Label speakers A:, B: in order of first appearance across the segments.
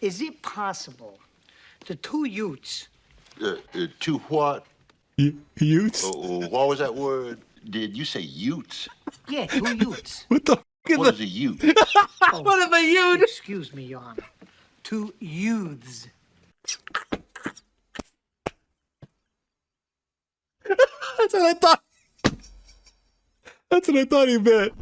A: Is it possible the two Utes?
B: Two what?
C: Utes?
B: What was that word? Did you say Utes?
A: Yeah, two Utes.
C: What the f
B: What is a Ute?
A: What is a Ute? Excuse me, Your Honor. Two youths.
C: That's what I thought. That's what I thought he meant.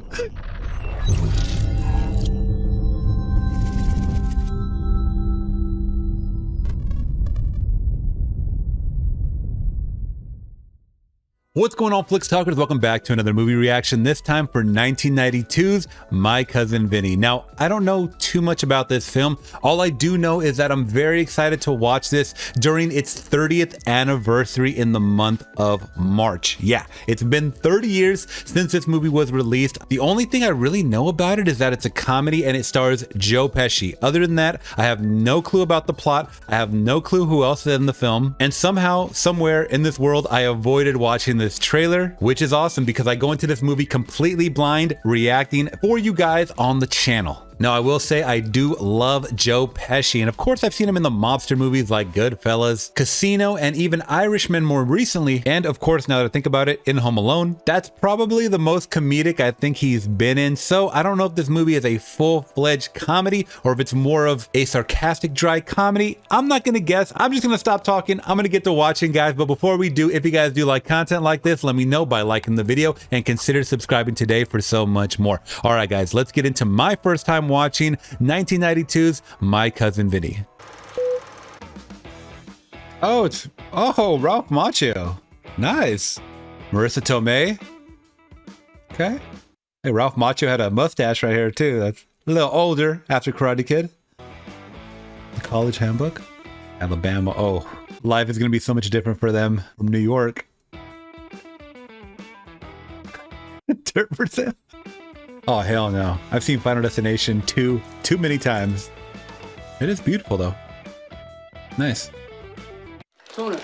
C: What's going on, Flix Talkers? Welcome back to another movie reaction, this time for 1992's My Cousin Vinny. Now, I don't know too much about this film. All I do know is that I'm very excited to watch this during its 30th anniversary in the month of March. Yeah, it's been 30 years since this movie was released. The only thing I really know about it is that it's a comedy and it stars Joe Pesci. Other than that, I have no clue about the plot. I have no clue who else is in the film. And somehow, somewhere in this world, I avoided watching this trailer, which is awesome because I go into this movie completely blind, reacting for you guys on the channel. Now, I will say I do love Joe Pesci, and of course I've seen him in the mobster movies like Goodfellas, Casino, and even Irishman more recently, and of course, now that I think about it, in Home Alone. That's probably the most comedic I think he's been in, so I don't know if this movie is a full-fledged comedy or if it's more of a sarcastic, dry comedy. I'm not gonna guess. I'm just gonna stop talking. I'm gonna get to watching, guys, but before we do, if you guys do like content like this, let me know by liking the video and consider subscribing today for so much more. All right, guys, let's get into my first time watching 1992's My Cousin Vinny. Oh, it's Ralph Macchio. Nice. Marissa Tomei. Okay. Hey, Ralph Macchio had a mustache right here too. That's a little older after Karate Kid. The College Handbook. Alabama. Oh, life is gonna be so much different for them from New York. Dirt for Sam. Oh, hell no. I've seen Final Destination 2 too many times. It is beautiful, though. Nice.
D: Tuna.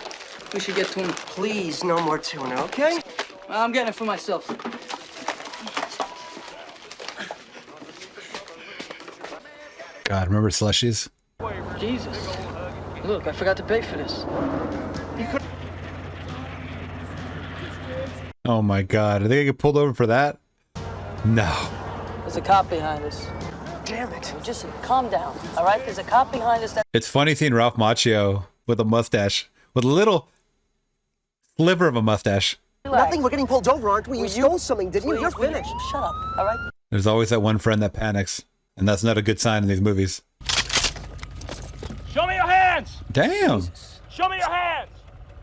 D: We should get tuna.
E: Please, no more tuna, okay?
D: I'm getting it for myself.
C: God, remember slushies?
D: Jesus. Look, I forgot to pay for this.
C: Oh my God. Are they gonna get pulled over for that? No.
D: There's a cop behind us.
E: Damn it.
D: Just calm down, all right? There's a cop behind us that...
C: It's funny seeing Ralph Macchio with a mustache. With a little sliver of a mustache.
E: Nothing, we're getting pulled over, aren't we? You stole something, didn't you? You're finished.
D: Shut up, all right?
C: There's always that one friend that panics. And that's not a good sign in these movies.
F: Show me your hands!
C: Damn.
F: Show me your hands!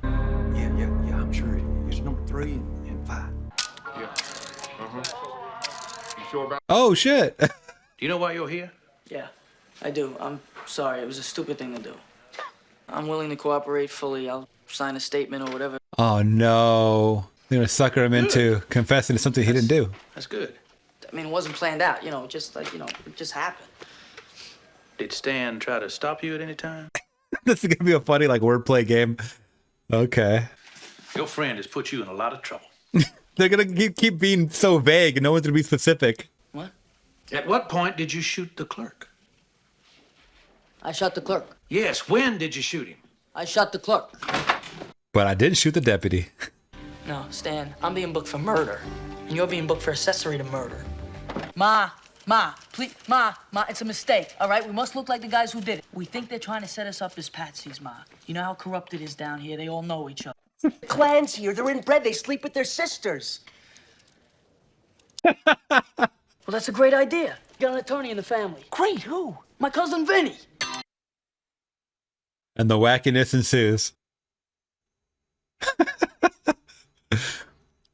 G: Yeah, I'm sure it's number 3 and 5.
F: Yeah. You sure about?
C: Oh, shit.
F: Do you know why you're here?
D: Yeah, I do. I'm sorry. It was a stupid thing to do. I'm willing to cooperate fully. I'll sign a statement or whatever.
C: Oh, no. They're gonna sucker him into confessing to something he didn't do.
F: That's good.
D: I mean, it wasn't planned out, you know, just like, you know, it just happened.
F: Did Stan try to stop you at any time?
C: This is gonna be a funny, like, wordplay game. Okay.
F: Your friend has put you in a lot of trouble.
C: They're gonna keep being so vague and no one's gonna be specific.
D: What?
F: At what point did you shoot the clerk?
D: I shot the clerk.
F: Yes, when did you shoot him?
D: I shot the clerk.
C: But I didn't shoot the deputy.
D: No, Stan, I'm being booked for murder. And you're being booked for accessory to murder. Ma, please, Ma, it's a mistake, all right? We must look like the guys who did it. We think they're trying to set us up as patsies, Ma. You know how corrupt it is down here. They all know each other.
E: The clan's here. They're inbred. They sleep with their sisters.
D: Well, that's a great idea. You got an attorney in the family.
E: Great, who?
D: My cousin Vinny.
C: And the wackiness ensues.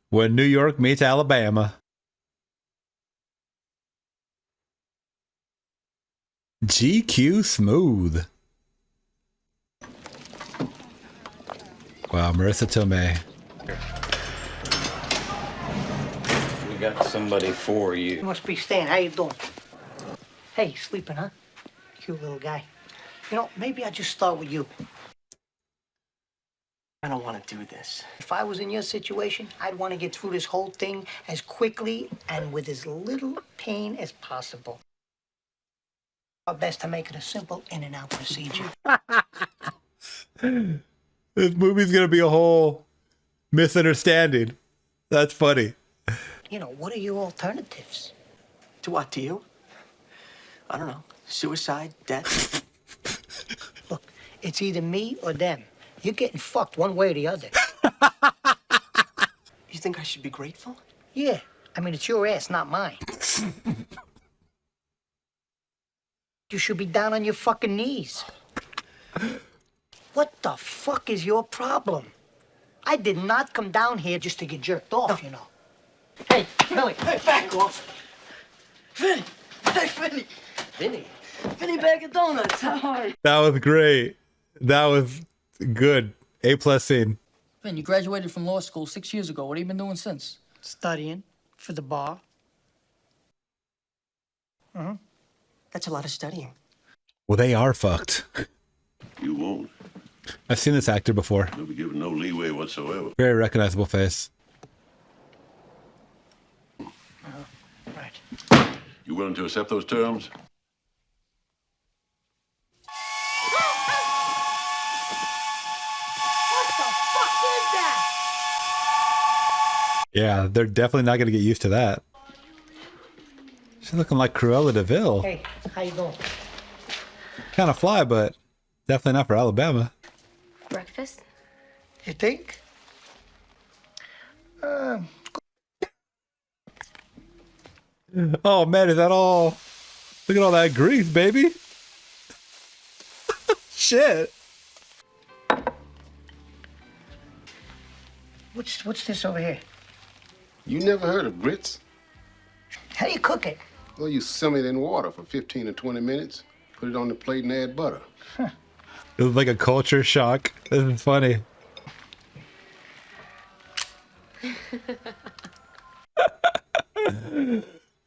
C: When New York meets Alabama. GQ Smooth. Wow, Marissa Tomei.
G: We got somebody for you.
A: You must be Stan. How you doing? Hey, sleeping, huh? Cute little guy. You know, maybe I just start with you.
E: I don't want to do this.
A: If I was in your situation, I'd want to get through this whole thing as quickly and with as little pain as possible. Our best to make it a simple in and out procedure.
C: This movie's gonna be a whole misunderstanding. That's funny.
A: You know, what are your alternatives?
E: To what, to you? I don't know. Suicide, death?
A: Look, it's either me or them. You're getting fucked one way or the other.
E: You think I should be grateful?
A: Yeah, I mean, it's your ass, not mine. You should be down on your fucking knees. What the fuck is your problem? I did not come down here just to get jerked off, you know. Hey, Billy.
E: Hey, back off! Vinny! Hey, Vinny! Vinny? Vinny Bag of Donuts, how are you?
C: That was great. That was good. A+ scene.
D: Vin, you graduated from law school 6 years ago. What have you been doing since?
A: Studying for the bar.
E: That's a lot of studying.
C: Well, they are fucked.
B: You won't.
C: I've seen this actor before.
B: You'll be given no leeway whatsoever.
C: Very recognizable face.
A: Right.
B: You willing to accept those terms?
A: What the fuck is that?
C: Yeah, they're definitely not gonna get used to that. She's looking like Cruella de Vil.
A: Hey, how you doing?
C: Kind of fly, but definitely not for Alabama.
H: Breakfast?
A: You think?
C: Oh man, is that all? Look at all that grease, baby. Shit.
A: What's this over here?
I: You never heard of grits?
A: How do you cook it?
I: Well, you simmer it in water for 15 to 20 minutes, put it on the plate and add butter.
C: It was like a culture shock. This is funny.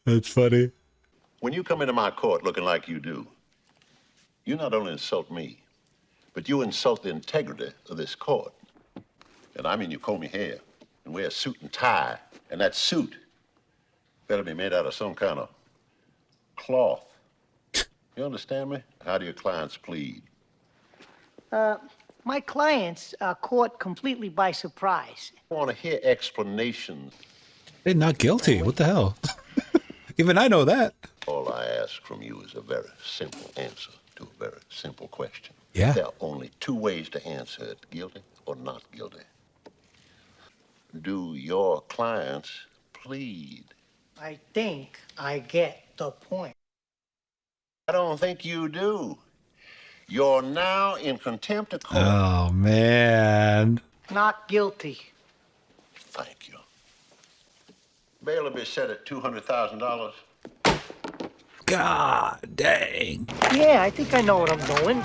C: That's funny.
B: When you come into my court looking like you do, you not only insult me, but you insult the integrity of this court. And I mean you comb your hair and wear a suit and tie, and that suit better be made out of some kind of cloth. You understand me? How do your clients plead?
A: My clients are caught completely by surprise.
B: I want to hear explanations.
C: They're not guilty. What the hell? Even I know that.
B: All I ask from you is a very simple answer to a very simple question.
C: Yeah.
B: There are only two ways to answer it, guilty or not guilty. Do your clients plead?
A: I think I get the point.
B: I don't think you do. You're now in contempt of court.
C: Oh man.
A: Not guilty.
B: Thank you. Bail will be set at $200,000.
C: God dang.
A: Yeah, I think I know what I'm doing.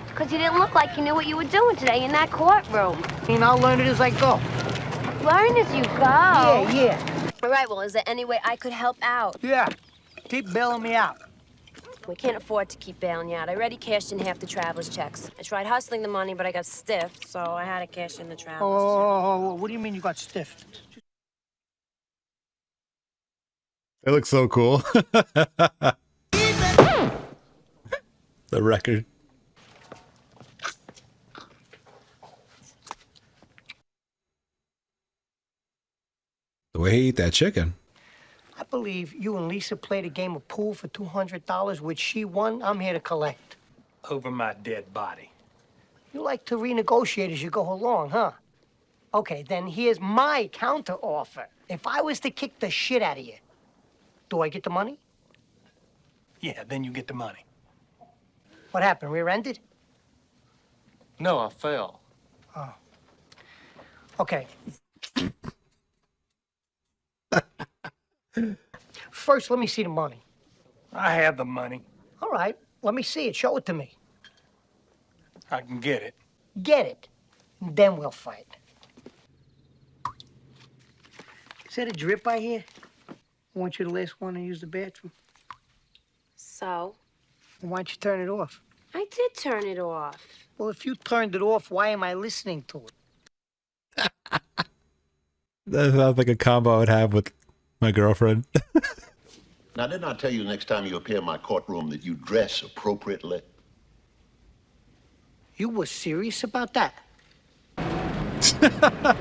H: Because you didn't look like you knew what you were doing today in that courtroom.
A: I mean, I'll learn it as I go.
H: Learn as you go.
A: Yeah.
H: All right, well, is there any way I could help out?
A: Yeah. Keep bailing me out.
H: We can't afford to keep bailing you out. I already cashed in half the traveler's checks. I tried hustling the money, but I got stiff, so I had to cash in the traveler's
A: Oh, what do you mean you got stiff?
C: It looks so cool. The record. The way he ate that chicken.
A: I believe you and Lisa played a game of pool for $200, which she won. I'm here to collect.
G: Over my dead body.
A: You like to renegotiate as you go along, huh? Okay, then here's my counter offer. If I was to kick the shit out of you, do I get the money?
G: Yeah, then you get the money.
A: What happened, rear-ended?
G: No, I fell.
A: Okay. First, let me see the money.
G: I have the money.
A: All right, let me see it. Show it to me.
G: I can get it.
A: Get it. Then we'll fight. Is that a drip I hear? I want you the last one to use the bathroom.
H: So?
A: Why don't you turn it off?
H: I did turn it off.
A: Well, if you turned it off, why am I listening to it?
C: That sounds like a combo I would have with my girlfriend.
B: Now, didn't I tell you next time you appear in my courtroom that you dress appropriately?
A: You were serious about that?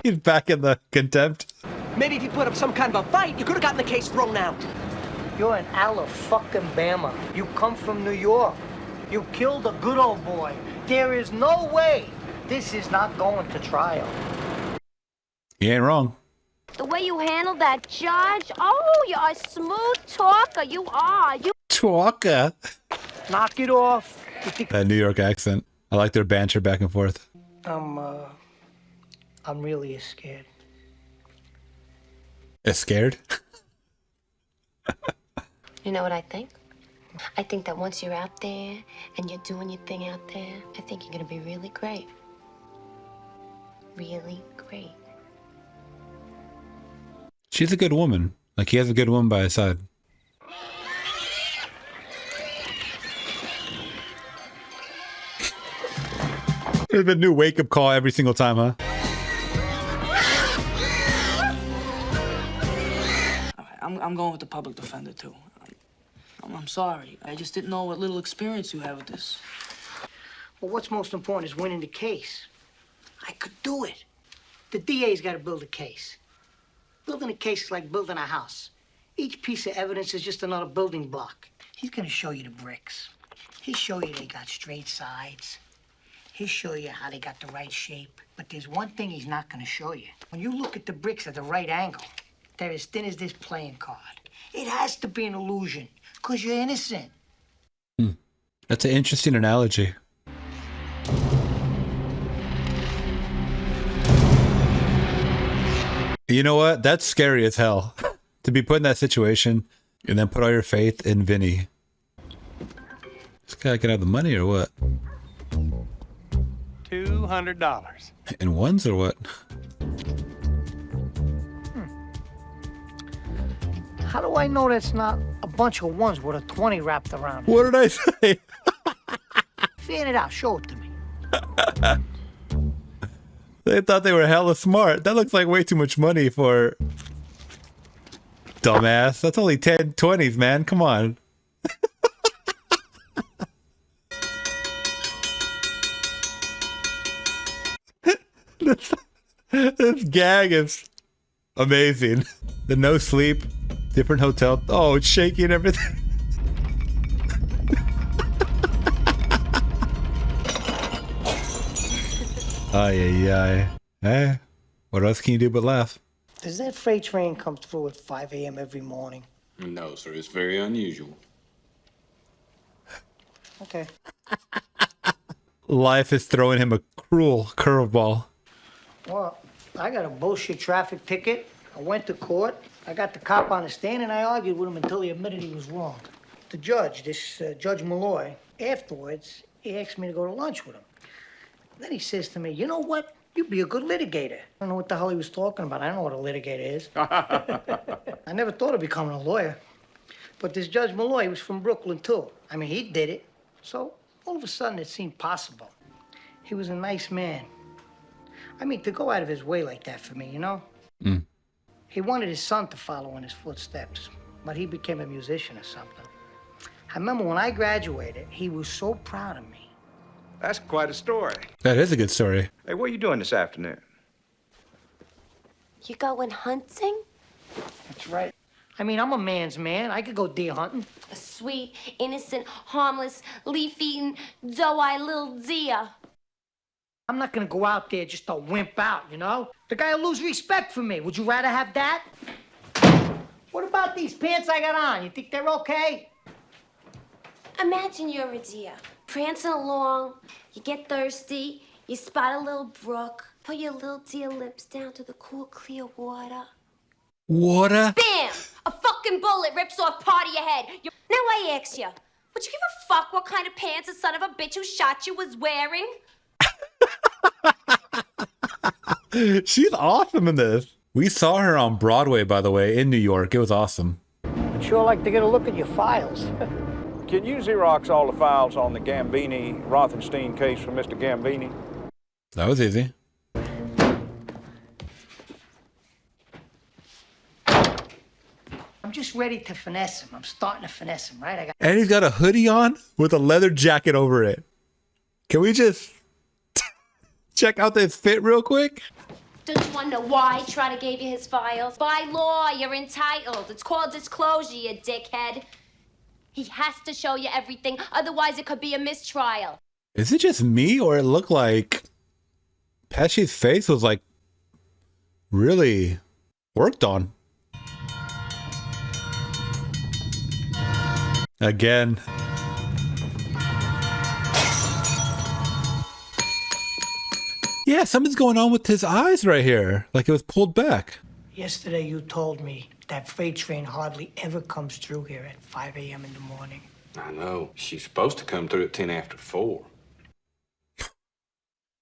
C: He's back in the contempt.
E: Maybe if you put up some kind of a fight, you could have gotten the case thrown out.
A: You're an Alabama. You come from New York. You killed a good old boy. There is no way this is not going to trial.
C: He ain't wrong.
H: The way you handled that judge, oh, you're a smooth talker. You are. You.
C: Talker.
A: Knock it off. You think
C: That New York accent. I like their banter back and forth.
A: I'm really scared.
C: Is scared?
H: You know what I think? I think that once you're out there and you're doing your thing out there, I think you're gonna be really great. Really great.
C: She's a good woman. Like, he has a good woman by his side. There's a new wake-up call every single time, huh?
D: I'm going with the public defender, too. I'm sorry. I just didn't know what little experience you have with this.
A: Well, what's most important is winning the case. I could do it. The DA's got to build a case. Building a case is like building a house. Each piece of evidence is just another building block. He's going to show you the bricks. He'll show you they got straight sides. He'll show you how they got the right shape. But there's one thing he's not going to show you. When you look at the bricks at the right angle, they're as thin as this playing card. It has to be an illusion, because you're innocent.
C: That's an interesting analogy. You know what? That's scary as hell. To be put in that situation and then put all your faith in Vinny. This guy can have the money or what?
J: $200.
C: In ones or what?
A: How do I know that's not a bunch of ones with a 20 wrapped around it?
C: What did I say?
A: Fan it out. Show it to me.
C: They thought they were hella smart. That looks like way too much money for... Dumbass. That's only 10 20s, man. Come on. This gag is amazing. The no sleep, different hotel. Oh, it's shaky and everything. Ay, ay, ay. Eh? What else can you do but laugh?
A: Does that freight train come through at 5 a.m. every morning?
K: No, sir. It's very unusual.
A: Okay.
C: Life is throwing him a cruel curveball.
A: Well, I got a bullshit traffic ticket. I went to court. I got the cop on the stand, and I argued with him until he admitted he was wrong. The judge, this Judge Malloy, afterwards, he asked me to go to lunch with him. Then he says to me, you know what? You'd be a good litigator. I don't know what the hell he was talking about. I don't know what a litigator is. I never thought of becoming a lawyer. But this Judge Malloy was from Brooklyn, too. I mean, he did it. So all of a sudden, it seemed possible. He was a nice man. I mean, to go out of his way like that for me, you know?
C: Mm.
A: He wanted his son to follow in his footsteps, but he became a musician or something. I remember when I graduated, he was so proud of me.
G: That's quite a story.
C: That is a good story.
G: Hey, what are you doing this afternoon?
H: You going hunting?
A: That's right. I mean, I'm a man's man. I could go deer hunting.
H: A sweet, innocent, harmless, leaf-eating, doe-eyed little deer.
A: I'm not gonna go out there just to wimp out, you know? The guy will lose respect for me. Would you rather have that? What about these pants I got on? You think they're okay?
H: Imagine you're a deer, prancing along, you get thirsty, you spot a little brook, put your little deer lips down to the cool, clear water.
C: Water?
H: Bam! A fucking bullet rips off part of your head. Now I ask you, would you give a fuck what kind of pants the son of a bitch who shot you was wearing?
C: She's awesome in this. We saw her on Broadway, by the way, in New York. It was awesome.
A: I'd sure like to get a look at your files.
J: Can you Xerox all the files on the Gambini-Rothenstein case for Mr. Gambini?
C: That was easy.
A: I'm just just ready to finesse him. I'm starting to finesse him, right?
C: And he's got a hoodie on with a leather jacket over it. Can we just check out this fit real quick?
H: Don't you want to know why Trotter gave you his files? By law, you're entitled. It's called disclosure, you dickhead. He has to show you everything, otherwise it could be a mistrial.
C: Is it just me, or it looked like Pesci's face was like really worked on? Again. Yeah, something's going on with his eyes right here. Like it was pulled back.
A: Yesterday you told me that freight train hardly ever comes through here at 5 a.m. in the morning.
K: I know. She's supposed to come through at 10 after 4.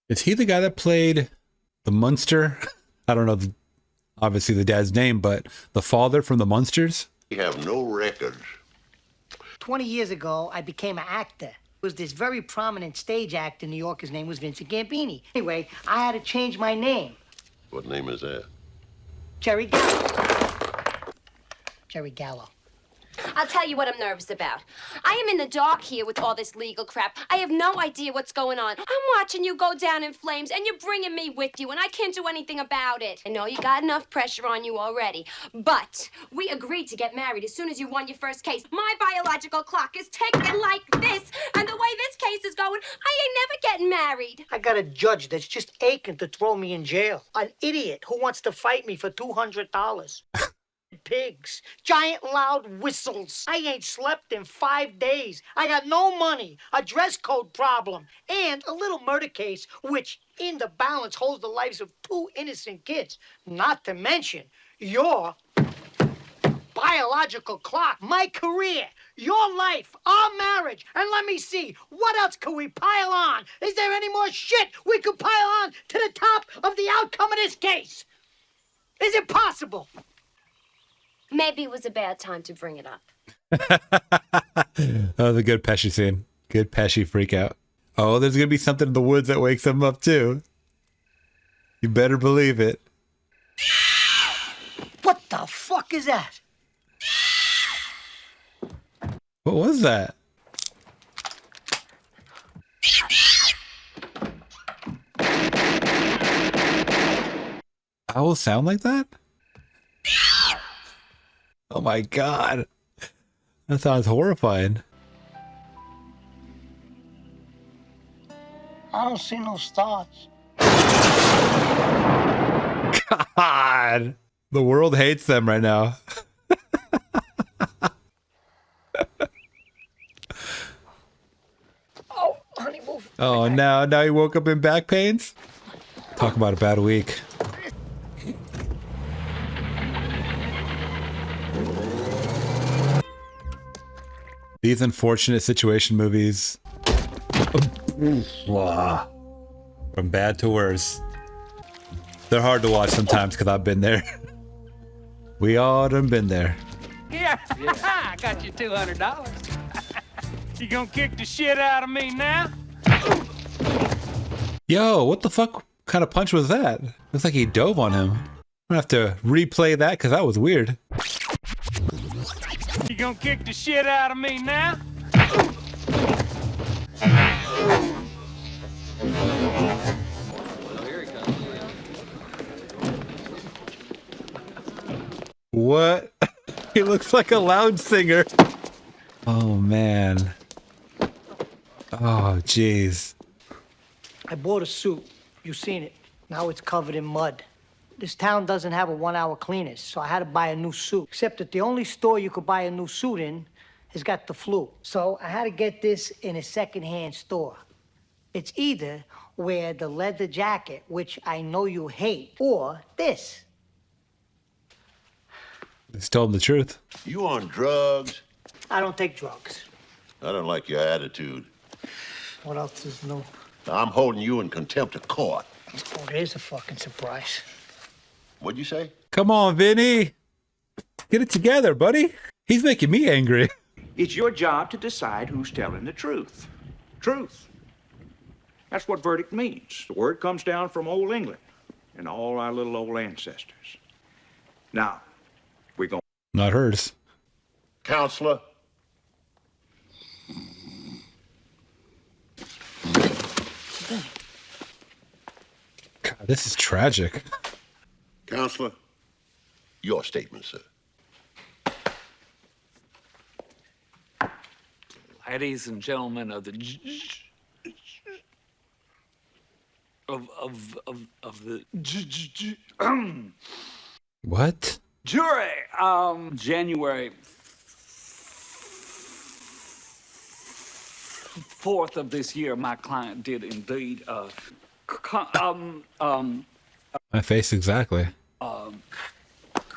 C: Is he the guy that played the Munster? I don't know, obviously the dad's name, but the father from the Munsters?
B: We have no records.
A: 20 years ago, I became an actor. Was this very prominent stage actor in New York. His name was Vincent Gambini. Anyway, I had to change my name.
B: What name is that?
A: Jerry Gallo. Jerry Gallo.
H: I'll tell you what I'm nervous about. I am in the dark here with all this legal crap. I have no idea what's going on. I'm watching you go down in flames, and you're bringing me with you, and I can't do anything about it. I know you got enough pressure on you already, but we agreed to get married as soon as you won your first case. My biological clock is ticking like this, and the way this case is going, I ain't never getting married.
A: I got a judge that's just aching to throw me in jail. An idiot who wants to fight me for $200. Pigs, giant loud whistles. I ain't slept in 5 days. I got no money, a dress code problem, and a little murder case, which in the balance holds the lives of 2 innocent kids. Not to mention your biological clock, my career, your life, our marriage, and let me see, what else could we pile on? Is there any more shit we could pile on to the top of the outcome of this case? Is it possible?
H: Maybe it was a bad time to bring it up.
C: That was a good Pesci scene. Good Pesci freak out. Oh, there's going to be something in the woods that wakes him up too. You better believe it.
A: What the fuck is that?
C: What was that? Owls sound like that? Oh my god. That sounds horrifying.
A: I don't see no stars.
C: God. The world hates them right now.
A: Oh, honey, move.
C: Oh, now he woke up in back pains? Talk about a bad week. These unfortunate situation movies. From bad to worse. They're hard to watch sometimes because I've been there. We all done been there.
L: Yeah, I got you $200. You gonna kick the shit out of me now?
C: Yo, what the fuck kind of punch was that? Looks like he dove on him. I'm gonna have to replay that because that was weird.
L: You gonna kick the shit out of me now?
C: What? He looks like a loud singer. Oh, man. Oh, jeez.
A: I bought a suit. You seen it. Now it's covered in mud. This town doesn't have a 1-hour cleaners, so I had to buy a new suit. Except that the only store you could buy a new suit in has got the flu. So I had to get this in a secondhand store. It's either wear the leather jacket, which I know you hate, or this.
C: Just told him the truth.
B: You on drugs?
A: I don't take drugs.
B: I don't like your attitude.
A: What else is new?
B: I'm holding you in contempt of court.
A: Oh, there's a fucking surprise.
B: What'd you say?
C: Come on, Vinny. Get it together, buddy. He's making me angry.
M: It's your job to decide who's telling the truth. Truth. That's what verdict means. The word comes down from old England and all our little old ancestors. Now, we're going.
C: Not hers.
B: Counselor.
C: God, this is tragic.
B: Counselor, your statement, sir.
N: Ladies and gentlemen of the
C: What?
N: jury, January 4th of this year, my client did indeed
C: My face exactly.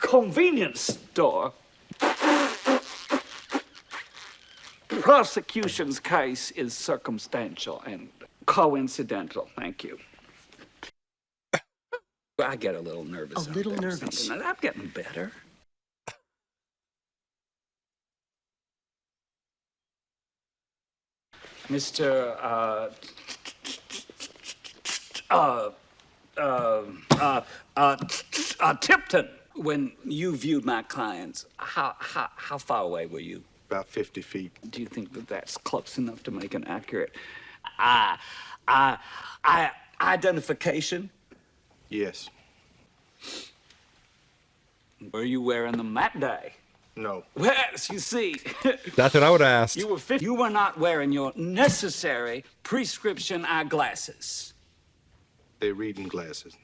N: convenience store. Prosecution's case is circumstantial and coincidental. Thank you. I get a little nervous.
A: A little nervous.
N: I'm getting better. Mr. Tipton, when you viewed my clients, how far away were you?
G: About 50 feet.
N: Do you think that that's close enough to make an accurate identification?
G: Yes.
N: Were you wearing them that day?
G: No.
N: Well, you see,
C: That's what I would have asked.
N: you were not wearing your necessary prescription eyeglasses.
G: They're reading glasses.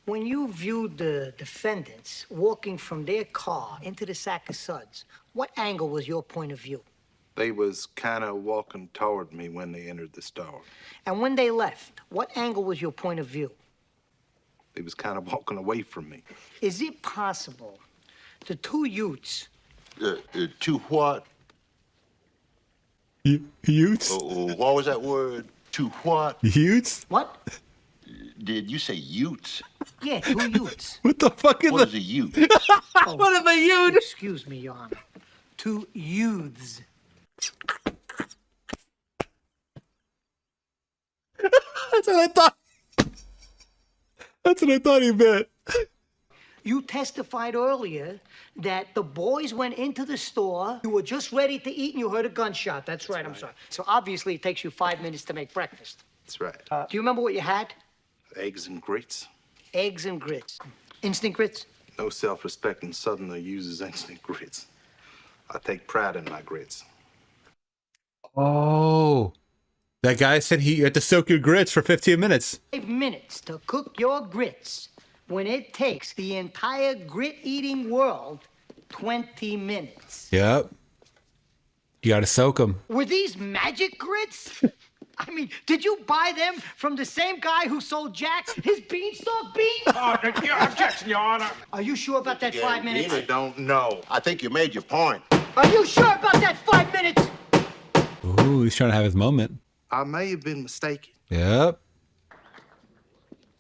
A: When you viewed the defendants walking from their car into the sack of suds, what angle was your point of view?
G: They was kind of walking toward me when they entered the store.
A: And when they left, what angle was your point of view?
G: They was kind of walking away from me.
A: Is it possible the two Utes...
B: To what?
C: Utes?
B: What was that word? To what?
C: Utes?
A: What?
B: Did you say Utes?
A: Yeah, two Utes.
C: What the fuck is
B: What is a Ute?
C: What is a Ute?
A: Excuse me, Your Honor. Two youths.
C: That's what I thought. That's what I thought he meant.
A: You testified earlier that the boys went into the store, you were just ready to eat, and you heard a gunshot. That's right, I'm sorry. So obviously it takes you 5 minutes to make breakfast.
G: That's right.
A: Do you remember what you had?
G: Eggs and grits.
A: Eggs and grits. Instant grits?
G: No self-respecting Southerner uses instant grits. I take pride in my grits.
C: Oh. That guy said you had to soak your grits for 15 minutes.
A: 5 minutes to cook your grits when it takes the entire grit-eating world 20 minutes.
C: Yep. You gotta soak them.
A: Were these magic grits? I mean, did you buy them from the same guy who sold Jack his beanstalk beans?
J: Objection, Your Honor.
A: Are you sure about that 5 minutes?
G: I don't know.
B: I think you made your point.
A: Are you sure about that 5 minutes?
C: Ooh, he's trying to have his moment.
G: I may have been mistaken.
C: Yep.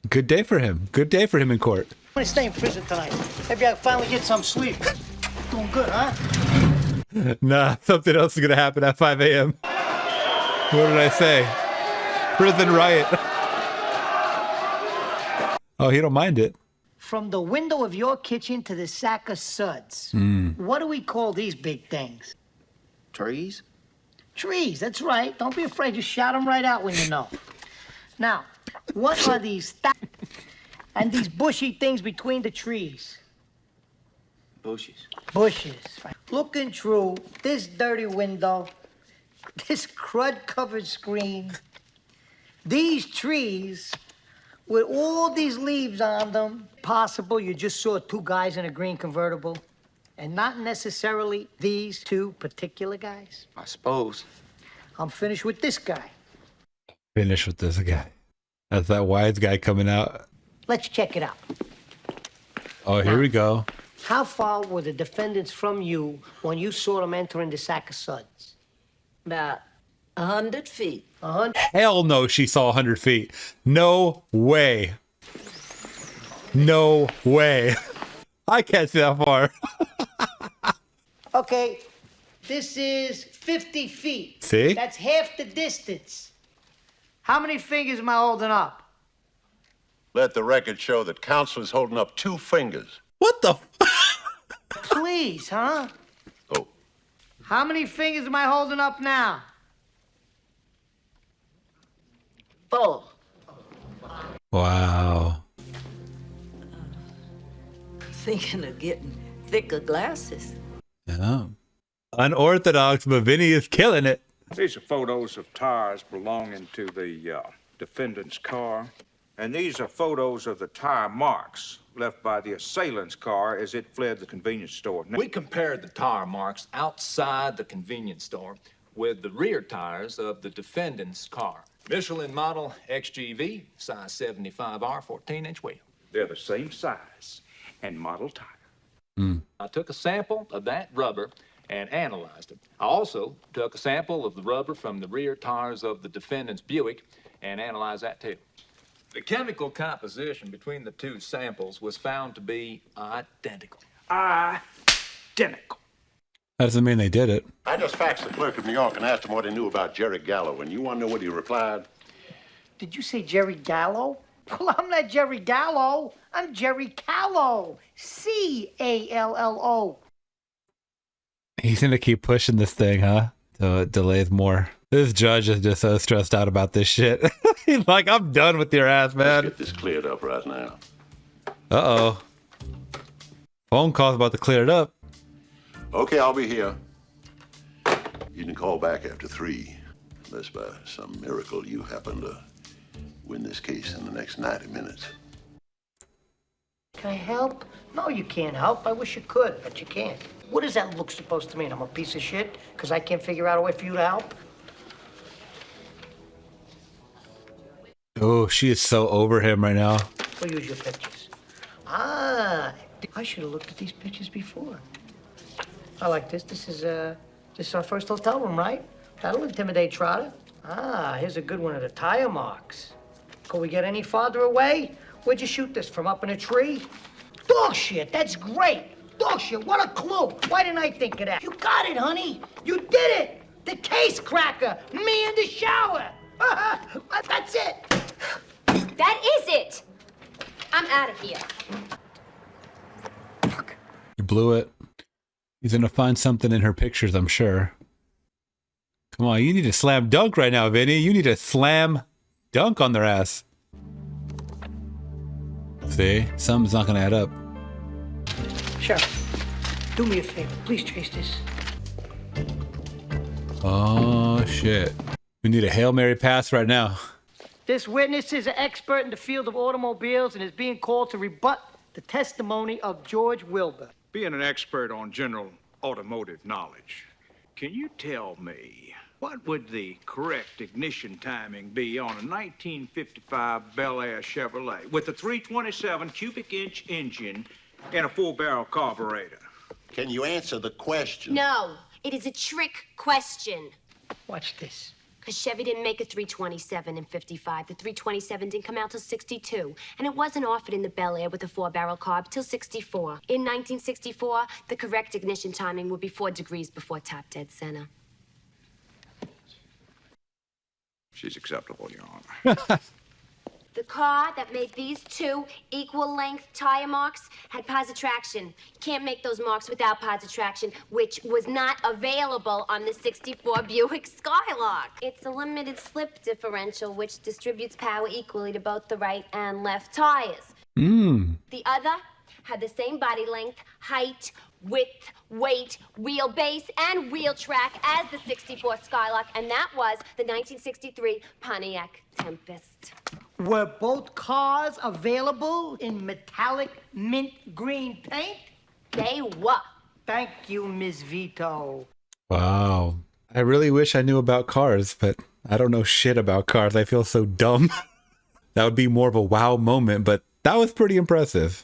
C: Good day for him. Good day for him in court.
A: I'm gonna stay in prison tonight. Maybe I'll finally get some sleep. Doing good, huh?
C: Nah, something else is gonna happen at 5 a.m. What did I say? Prison riot. Oh, he don't mind it.
A: From the window of your kitchen to the sack of suds. What do we call these big things?
E: Trees?
A: Trees, that's right. Don't be afraid. Just shout them right out when you know. Now, what are these and these bushy things between the trees?
E: Bushes.
A: Bushes. Looking through this dirty window, this crud-covered screen, these trees with all these leaves on them. Possible you just saw two guys in a green convertible, and not necessarily these two particular guys.
E: I suppose.
A: I'm finished with this guy.
C: Finish with this guy. That's that wise guy coming out.
A: Let's check it out.
C: Oh, here we go.
A: How far were the defendants from you when you saw them entering the sack of suds?
O: About 100 feet.
A: 100?
C: Hell no, she saw 100 feet. No way. No way. I can't see that far.
A: Okay, this is 50 feet.
C: See?
A: That's half the distance. How many fingers am I holding up?
B: Let the record show that counsel is holding up 2 fingers.
C: What the?
A: Please, huh?
B: Oh.
A: How many fingers am I holding up now?
O: 4.
C: Wow.
O: Thinking of getting thicker glasses.
C: Yeah. Unorthodox, but Vinny is killing it.
J: These are photos of tires belonging to the defendant's car. And these are photos of the tire marks left by the assailant's car as it fled the convenience store.
P: We compared the tire marks outside the convenience store with the rear tires of the defendant's car. Michelin model XGV, size 75R, 14-inch wheel.
J: They're the same size and model tire.
P: I took a sample of that rubber and analyzed it. I also took a sample of the rubber from the rear tires of the defendant's Buick and analyzed that too. The chemical composition between the 2 samples was found to be identical.
J: Identical.
C: That doesn't mean they did it.
B: I just faxed the clerk of New York and asked him what he knew about Jerry Gallo, and you want to know what he replied?
A: Did you say Jerry Gallo? Well, I'm not Jerry Gallo. I'm Jerry Callo. Callo.
C: He's gonna keep pushing this thing, huh? So it delays more. This judge is just so stressed out about this shit. He's like, I'm done with your ass, man.
B: Let's get this cleared up right now.
C: Uh-oh. Phone call's about to clear it up.
B: Okay, I'll be here. You can call back after 3, unless by some miracle you happen to win this case in the next 90 minutes.
A: Can I help? No, you can't help. I wish you could, but you can't. What does that look supposed to mean? I'm a piece of shit because I can't figure out a way for you to help?
C: Oh, she is so over him right now.
A: We'll use your pictures. I should have looked at these pictures before. I like this. This is our first hotel room, right? That'll intimidate Trotter. Here's a good one of the tire marks. Could we get any farther away? Where'd you shoot this, from up in a tree? Dog shit, that's great. Dog shit, what a clue. Why didn't I think of that? You got it, honey. You did it. The case cracker. Me in the shower. That's it.
H: That is it. I'm out of here.
C: You blew it. He's gonna find something in her pictures, I'm sure. Come on, you need to slam dunk right now, Vinny. You need to slam dunk on their ass. See? Something's not gonna add up.
A: Sheriff, do me a favor. Please trace this.
C: Oh, shit. We need a Hail Mary pass right now.
A: This witness is an expert in the field of automobiles and is being called to rebut the testimony of George Wilbur.
J: Being an expert on general automotive knowledge, can you tell me what would the correct ignition timing be on a 1955 Bel Air Chevrolet with a 327 cubic inch engine and a 4-barrel carburetor?
B: Can you answer the question?
H: No, it is a trick question.
A: Watch this.
H: Because Chevy didn't make a 327 in 55. The 327 didn't come out till 62. And it wasn't offered in the Bel Air with a 4-barrel carb till 64. In 1964, the correct ignition timing would be 4 degrees before top dead center.
J: She's acceptable, Your Honor.
H: The car that made these 2 equal-length tire marks had positive traction. You can't make those marks without positive traction, which was not available on the 64 Buick Skylark. It's a limited slip differential, which distributes power equally to both the right and left tires. The other had the same body length, height, width, weight, wheelbase, and wheel track as the 64 Skylark, and that was the 1963 Pontiac Tempest.
A: Were both cars available in metallic mint green paint?
H: They were.
A: Thank you, Ms. Vito.
C: Wow. I really wish I knew about cars, but I don't know shit about cars. I feel so dumb. That would be more of a wow moment, but that was pretty impressive.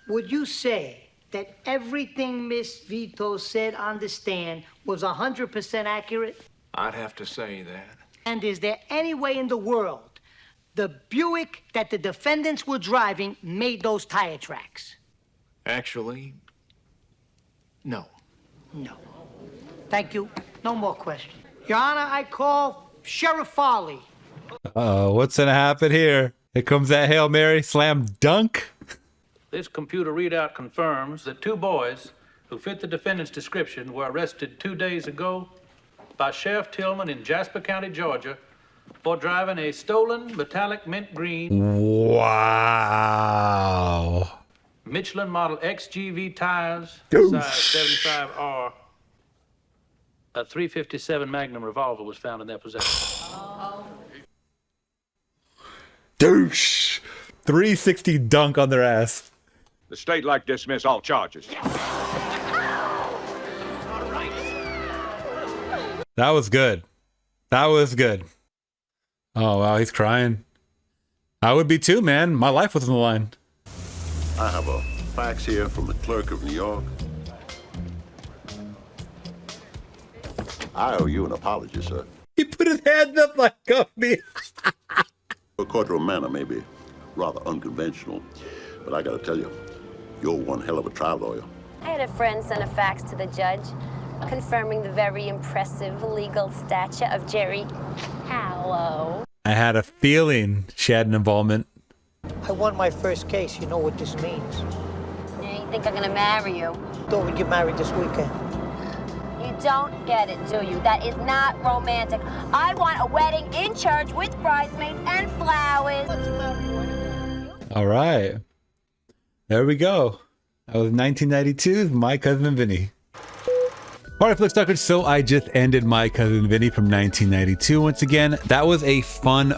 A: Would you say that everything Miss Vito said on the stand was 100% accurate?
P: I'd have to say that.
A: And is there any way in the world the Buick that the defendants were driving made those tire tracks?
P: Actually, no.
A: No. Thank you. No more questions. Your Honor, I call Sheriff Farley.
C: Uh-oh, what's gonna happen here? Here comes that Hail Mary slam dunk.
F: This computer readout confirms that 2 boys who fit the defendant's description were arrested 2 days ago by Sheriff Tillman in Jasper County, Georgia, for driving a stolen metallic mint green
C: Wow.
F: Michelin model XGV tires,
C: Doosh.
F: size 75R. A .357 Magnum revolver was found in their possession.
C: Douche. 360 dunk on their ass.
J: The state like to dismiss all charges.
C: That was good. That was good. Oh, wow, he's crying. I would be too, man. My life was on the line.
B: I have a fax here from the clerk of New York. I owe you an apology, sir.
C: He put his hands up like me.
B: A courtroom manner may be rather unconventional, but I gotta tell you, you're one hell of a trial lawyer.
H: I had a friend send a fax to the judge confirming the very impressive legal stature of Jerry Hallow.
C: I had a feeling she had an involvement.
A: I won my first case. You know what this means.
H: Yeah, you think I'm gonna marry you?
A: Thought we'd get married this weekend.
H: You don't get it, do you? That is not romantic. I want a wedding in church with bridesmaids and flowers.
C: All right. There we go. That was 1992's My Cousin Vinny. All right, Flixtalkers, so I just ended My Cousin Vinny from 1992. Once again, that was a fun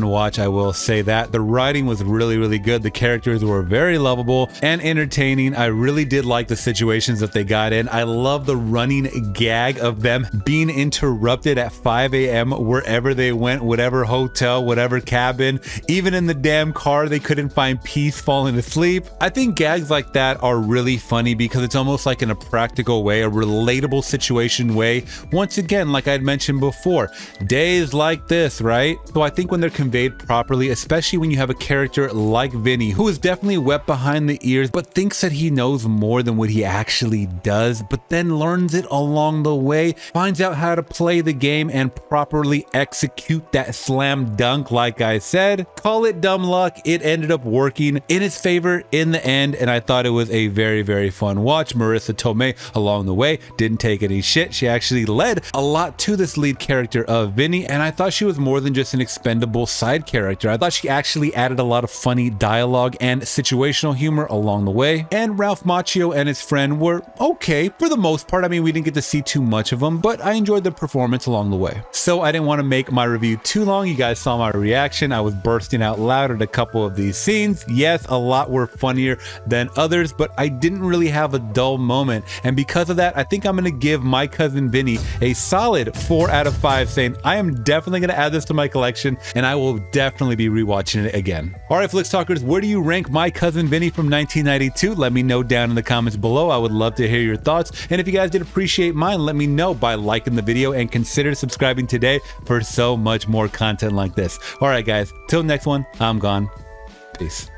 C: watch, I will say that. The writing was really good. The characters were very lovable and entertaining. I really did like the situations that they got in. I love the running gag of them being interrupted at 5 a.m. wherever they went, whatever hotel, whatever cabin, even in the damn car, they couldn't find peace falling asleep. I think gags like that are really funny because it's almost like in a practical way, a relatable situation way. Once again, like I'd mentioned before, days like this, right? So I think when they're conveyed properly, especially when you have a character like Vinny, who is definitely wet behind the ears, but thinks that he knows more than what he actually does, but then learns it along the way, finds out how to play the game and properly execute that slam dunk. Like I said, call it dumb luck. It ended up working in his favor in the end, and I thought it was a very fun watch. Marissa Tomei along the way didn't take any shit. She actually led a lot to this lead character of Vinny, and I thought she was more than just an expendable side character. I thought she actually added a lot of funny dialogue and situational humor along the way. And Ralph Macchio and his friend were okay for the most part. I mean, we didn't get to see too much of them, but I enjoyed the performance along the way. So I didn't want to make my review too long. You guys saw my reaction. I was bursting out loud at a couple of these scenes. Yes, a lot were funnier than others, but I didn't really have a dull moment. And because of that, I think I'm going to give My Cousin Vinny a solid 4 out of 5, saying I am definitely going to add this to my collection and I will definitely be rewatching it again. All right, Flixtalkers, where do you rank My Cousin Vinny from 1992? Let me know down in the comments below. I would love to hear your thoughts. And if you guys did appreciate mine, let me know by liking the video and consider subscribing today for so much more content like this. All right, guys, till next one, I'm gone. Peace.